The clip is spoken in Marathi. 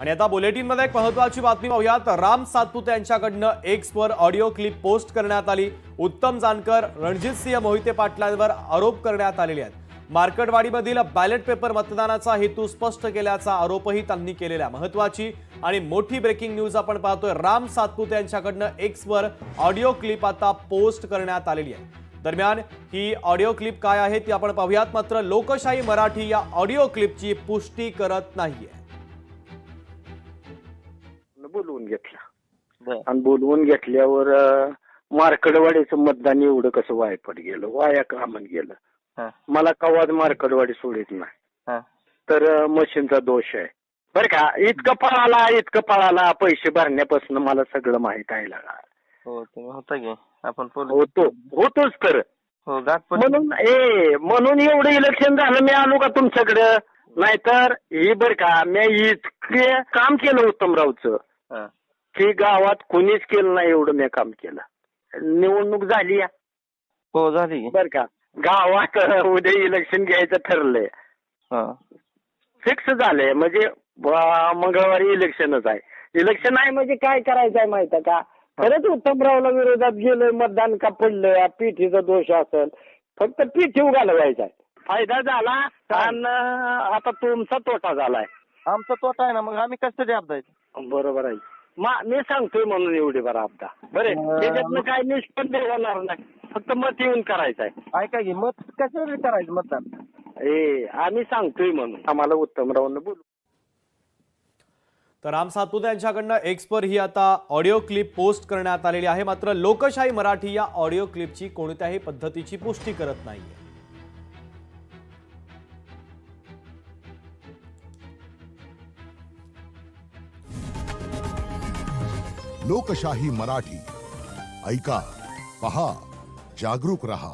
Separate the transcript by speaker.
Speaker 1: आणि आता बुलेटिनमध्ये एक महत्त्वाची बातमी पाहूयात। राम सातपुते यांच्याकडनं एक्सवर ऑडिओ क्लिप पोस्ट करण्यात आली। उत्तम जानकर, रणजितसिंह मोहिते पाटलांवर आरोप करण्यात आलेले आहेत। मार्केटवाडीमधील बॅलेट पेपर मतदानाचा हेतू स्पष्ट केल्याचा आरोपही त्यांनी केलेला। महत्त्वाची आणि मोठी ब्रेकिंग न्यूज आपण पाहतोय। राम सातपुते यांच्याकडनं एक्सवर ऑडिओ क्लिप आता पोस्ट करण्यात आलेली आहे। दरम्यान ही ऑडिओ क्लिप काय आहे ती आपण पाहूयात, मात्र लोकशाही मराठी या ऑडिओ क्लिपची पुष्टी करत नाहीये।
Speaker 2: बोलवून घेतला आणि बोलवून घेतल्यावर मार्कडवाडीचं मतदान एवढं कसं वायपट गेलं, वाया कामन गेलं। मला कवाच मार्कडवाडी सोडित नाही, तर मशीनचा दोष आहे बरं का। इतकं पळाला पैसे भरण्यापासून मला सगळं माहित आहे लागा।
Speaker 3: हो तुम्ही होता की आपण
Speaker 2: होतोच तर
Speaker 3: हो
Speaker 2: म्हणून एवढं इलेक्शन झालं मी आलो का तुमच्याकडं, नाहीतर ही बर का मी इतके काम केलं उत्तमरावचं की गावात कोणीच केलं नाही एवढं मी काम केलं। निवडणूक झाली
Speaker 3: हो झाली
Speaker 2: बर का, गावात उद्या इलेक्शन घ्यायचं ठरलंय, फिक्स झालंय, म्हणजे मंगळवारी इलेक्शनच आहे। इलेक्शन आहे म्हणजे काय करायचं आहे माहिती आहे का, खरंच उत्तमरावला विरोधात गेलं, मतदान का पडलं, पीठीचा दोष असेल, फक्त पीठी घालवायचा आहे, फायदा झाला आणि आता तुमचा तोटा झालाय।
Speaker 3: आमचा तोटा आहे ना, मग आम्ही कसं द्यायचं?
Speaker 2: बरोबर आहे, मी सांगतोय म्हणून एवढी बरं आपदा बरं, त्याच्यातनं काय निष्पन्न होणार नाही, फक्त मत येऊन करायचं आहे।
Speaker 3: ऐका की मत कसं करायचं मतदान?
Speaker 2: आम्ही सांगतोय म्हणून आम्हाला उत्तमरावनं बोलू।
Speaker 1: तर राम सातपुते यांच्याकडनं एक्सवर ही आता ऑडिओ क्लिप पोस्ट करण्यात आलेली आहे, मात्र लोकशाही मराठी या ऑडिओ क्लिपची कोणत्याही पद्धतीची पुष्टी करत नाहीये।
Speaker 4: लोकशाही मराठी ऐका, पहा, जागरूक रहा।